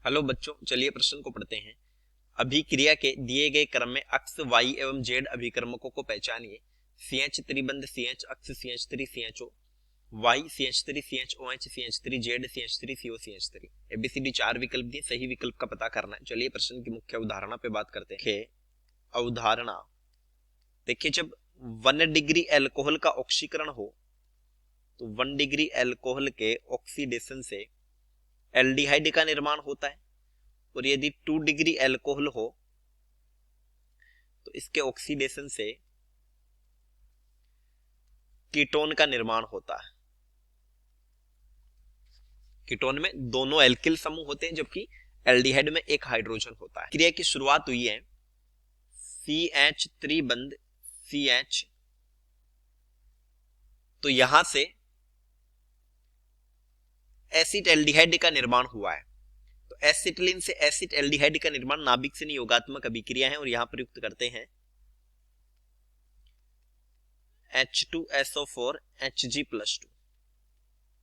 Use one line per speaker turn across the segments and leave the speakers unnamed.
Hello बच्चों, चलिए प्रश्न को पढ़ते हैं। अभिक्रिया के दिए गए क्रम में अक्ष y एवं z अभिक्रमकों को पहचानिए। CH त्रिबंध CH अक्ष CH3 CHO y CH3 CHOH CH3 Z CH3 CO CH3 ABCD 4 विकल्प दिए, सही विकल्प का पता करना है। चलिए प्रश्न की मुख्य अवधारणा पे बात करते हैं। अवधारणा देखिए, जब 1 डिग्री एल्कोहल का ऑक्सीकरण हो तो 1 डिग्री एल्कोहल के ऑक्सीडेशन से एल्डिहाइड का निर्माण होता है, और यदि 2 डिग्री एल्कोहल हो तो इसके ऑक्सीडेशन से कीटोन का निर्माण होता है। कीटोन में दोनों एल्किल समूह होते हैं, जबकि एल्डिहाइड में एक हाइड्रोजन होता है। क्रिया की शुरुआत हुई है CH त्रिबंध CH, तो यहां से एसिड एल्डिहाइड का निर्माण हुआ है। तो एसिटिलीन से एसिड एल्डिहाइड का निर्माण नाभिक से नियोगात्मक अभिक्रिया है, और यहां प्रयुक्त करते हैं H2SO4 Hg+2।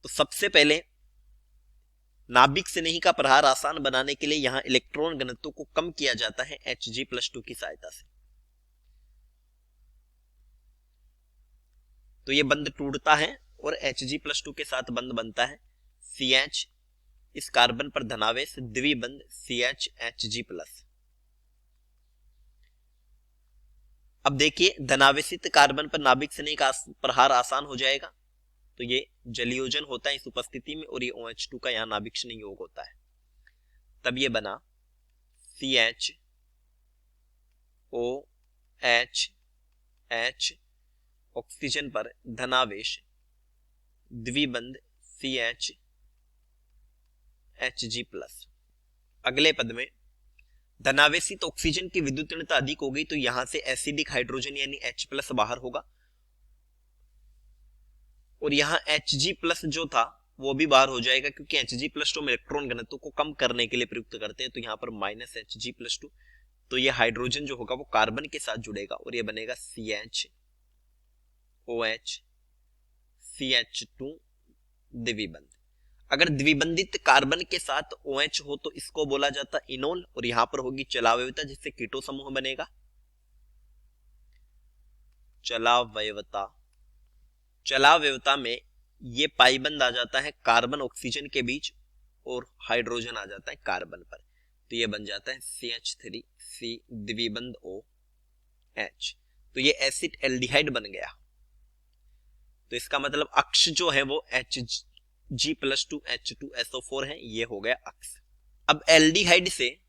तो सबसे पहले नाभिक स्नेही का प्रहार आसान बनाने के लिए यहां इलेक्ट्रॉन घनत्व को कम किया जाता है Hg+2 की सहायता से। तो यह बंध टूटता है और Hg+2 के साथ बंध बनता है CH। इस कार्बन पर धनावेश द्विबंध CH Hg+। अब देखिए, धनावेशित कार्बन पर नाभिक स्नेही का प्रहार आसान हो जाएगा, तो ये जलयोजन होता है इस उपस्थिति में, और ये OH2 का यहाँ नाभिक स्नेही योग होता है। तब ये बना CH OH H, ऑक्सीजन पर धनावेश द्विबंध CH Hg+। अगले पद में धनावेशित ऑक्सीजन की विद्युतीयता अधिक हो गई, तो यहां से एसिडिक हाइड्रोजन यानी H+ बाहर होगा, और यहाँ Hg+ जो था वो भी बाहर हो जाएगा, क्योंकि Hg+ तो इलेक्ट्रॉन घनत्व को कम करने के लिए प्रयुक्त करते हैं। तो यहाँ पर -Hg+2, तो ये हाइड्रोजन जो होगा वो कार्बन के साथ जुड़ेगा, और ये बनेगा CH OH CH2 द्विबंध। अगर द्विबंधित कार्बन के साथ OH हो तो इसको बोला जाता इनोल, और यहां पर होगी चलावयवता, जिससे कीटो समूह बनेगा चलावयवता। चलावयवता में ये पाईबंद आ जाता है कार्बन ऑक्सीजन के बीच, और हाइड्रोजन आ जाता है कार्बन पर, तो ये बन जाता है CH3C द्विबंध OH। तो ये एसिड एल्डिहाइड बन गया। तो इसका मतलब अक्ष जो है वो Hg+2 H2SO4 है, ये हो गया अक्ष। अब एल्डिहाइड से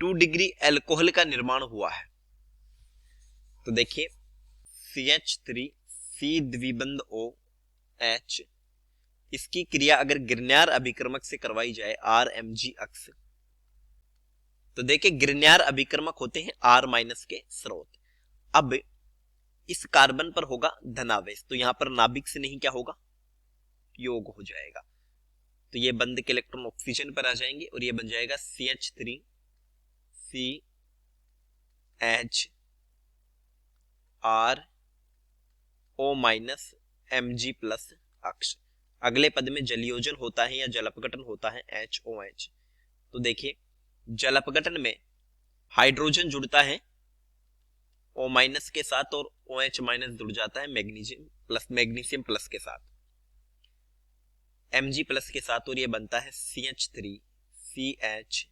2 डिग्री एल्कोहल का निर्माण हुआ है, तो देखिए CH3C द्विबंध OH, इसकी क्रिया अगर ग्रिग्नार अभिक्रमक से करवाई जाए RMG अक्ष, तो देखिए ग्रिग्नार अभिक्रमक होते हैं R- के स्रोत। अब इस कार्बन पर होगा धनावेश, तो यहां पर नाभिक से नहीं क्या होगा, योग हो जाएगा। तो ये बंध के इलेक्ट्रॉन ऑक्सीजन पर आ जाएंगे, और ये बन जाएगा CH3CH RO- अक्ष। अगले पद में जलयोजन होता है या जलपघटन होता है HOH। तो देखिए जलपघटन में हाइड्रोजन जुड़ता है O- के साथ, और OH- जुड़ जाता है मैग्नीशियम प्लस के साथ, Mg+ के साथ, और ये बनता है CH3CH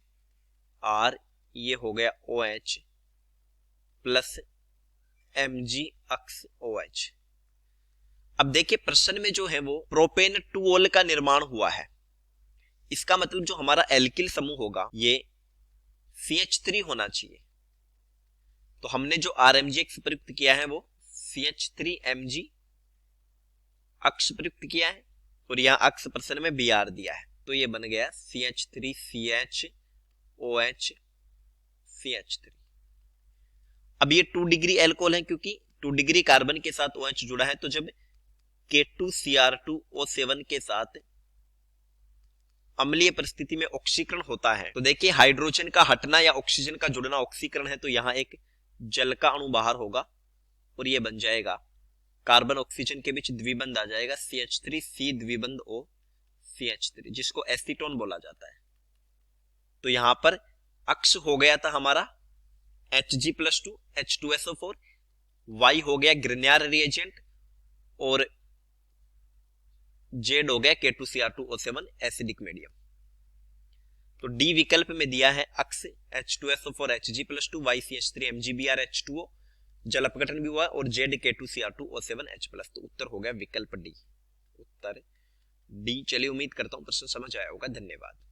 R, ये हो गया OH प्लस Mg अक्ष OH। अब देखिए प्रश्न में जो है वो प्रोपेन 2 का निर्माण हुआ है। इसका मतलब जो हमारा एल्किल समूह होगा ये CH3 होना चाहिए। तो हमने जो RMgX प्रयुक्त किया है वो CH3Mg अक्ष प्रयुक्त किया है, और यहां अक्ष प्रश्न में Br दिया है, तो ये बन गया CH3CH OH CH3। अब ये 2 डिग्री एल्कोहल है, क्योंकि 2 डिग्री कार्बन के साथ OH जुड़ा है, तो जब K2Cr2O7 के साथ अम्लीय परिस्थिति में ऑक्सीकरण होता है, तो देखिए हाइड्रोजन का हटना या ऑक्सीजन का जुड़ना ऑक्सीकरण है, तो यहां एक जल का अणु बाहर होगा, और ये बन जाएगा कार्बन ऑक्सीजन के बीच द्विबंध आ जाएगा CH3C द्विबंध O CH3, जिसको एसीटोन बोला जाता है। तो यहां पर अक्ष हो गया था हमारा Hg+2 H2SO4, Y हो गया ग्रिग्नार्ड रिएजेंट और Z हो गया K2Cr2O7 एसिडिक मीडियम। तो डी विकल्प में दिया है अक्ष H2SO4 Hg+2, YCH3 MgBrH2O, जल अपघटन भी हुआ और Z K2Cr2O7H+। तो उत्तर हो गया विकल्प डी, उत्तर डी। चलिए उम्मीद करता हूं प्रश्न समझ आया होगा। धन्यवाद।